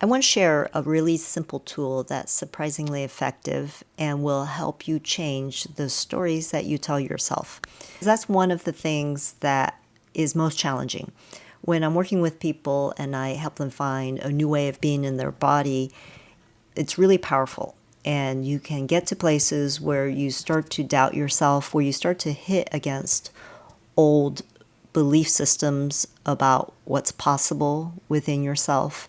I want to share a really simple tool that's surprisingly effective and will help you change the stories that you tell yourself. That's one of the things that is most challenging. When I'm working with people and I help them find a new way of being in their body, it's really powerful. And you can get to places where you start to doubt yourself, where you start to hit against old belief systems about what's possible within yourself.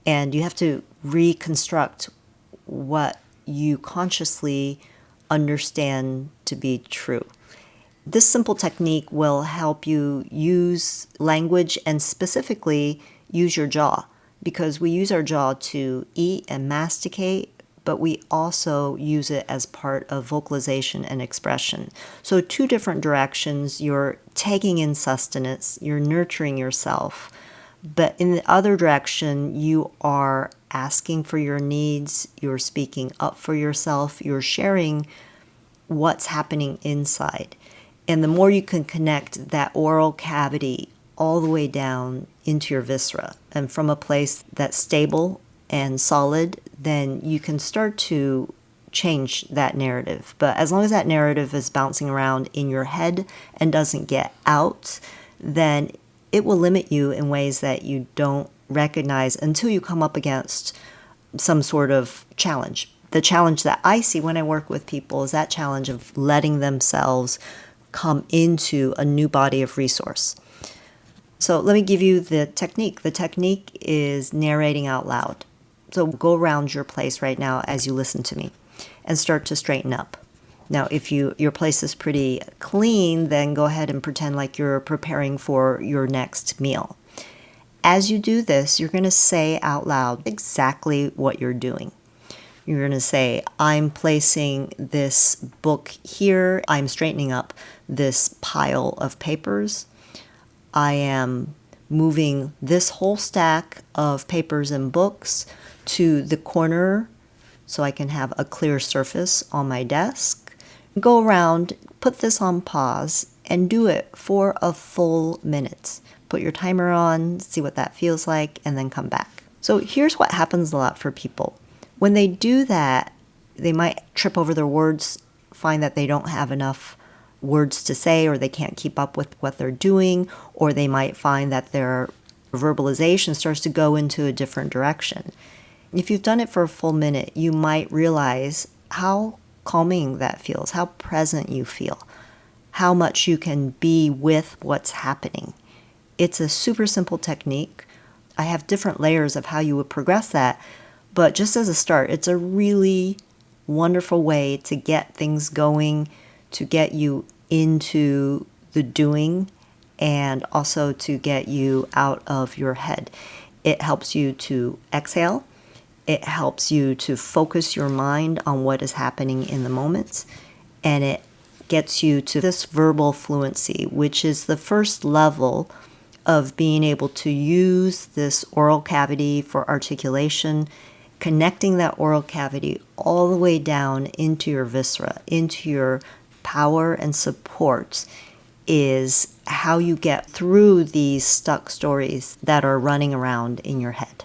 And you have to reconstruct what you consciously understand to be true. This simple technique will help you use language and specifically use your jaw, because we use our jaw to eat and masticate, but we also use it as part of vocalization and expression. So two different directions. You're taking in sustenance, you're nurturing yourself, but in the other direction, you are asking for your needs, you're speaking up for yourself, you're sharing what's happening inside. And the more you can connect that oral cavity all the way down into your viscera, and from a place that's stable and solid, then you can start to change that narrative. But as long as that narrative is bouncing around in your head and doesn't get out, then it will limit you in ways that you don't recognize until you come up against some sort of challenge. The challenge that I see when I work with people is that challenge of letting themselves come into a new body of resource. So let me give you the technique. The technique is narrating out loud. So go around your place right now as you listen to me and start to straighten up. Now, if your place is pretty clean, then go ahead and pretend like you're preparing for your next meal. As you do this, you're going to say out loud exactly what you're doing. You're going to say, I'm placing this book here. I'm straightening up this pile of papers. I am moving this whole stack of papers and books to the corner so I can have a clear surface on my desk. Go around, put this on pause, and do it for a full minute. Put your timer on, see what that feels like, and then come back. So here's what happens a lot for people. When they do that, they might trip over their words, find that they don't have enough words to say, or they can't keep up with what they're doing, or they might find that their verbalization starts to go into a different direction. If you've done it for a full minute, you might realize how calming that feels, how present you feel, how much you can be with what's happening. It's a super simple technique. I have different layers of how you would progress that, but just as a start, it's a really wonderful way to get things going, to get you into the doing, and also to get you out of your head. It helps you to exhale. It helps you to focus your mind on what is happening in the moment, and it gets you to this verbal fluency, which is the first level of being able to use this oral cavity for articulation, connecting that oral cavity all the way down into your viscera, into your power and support, is how you get through these stuck stories that are running around in your head.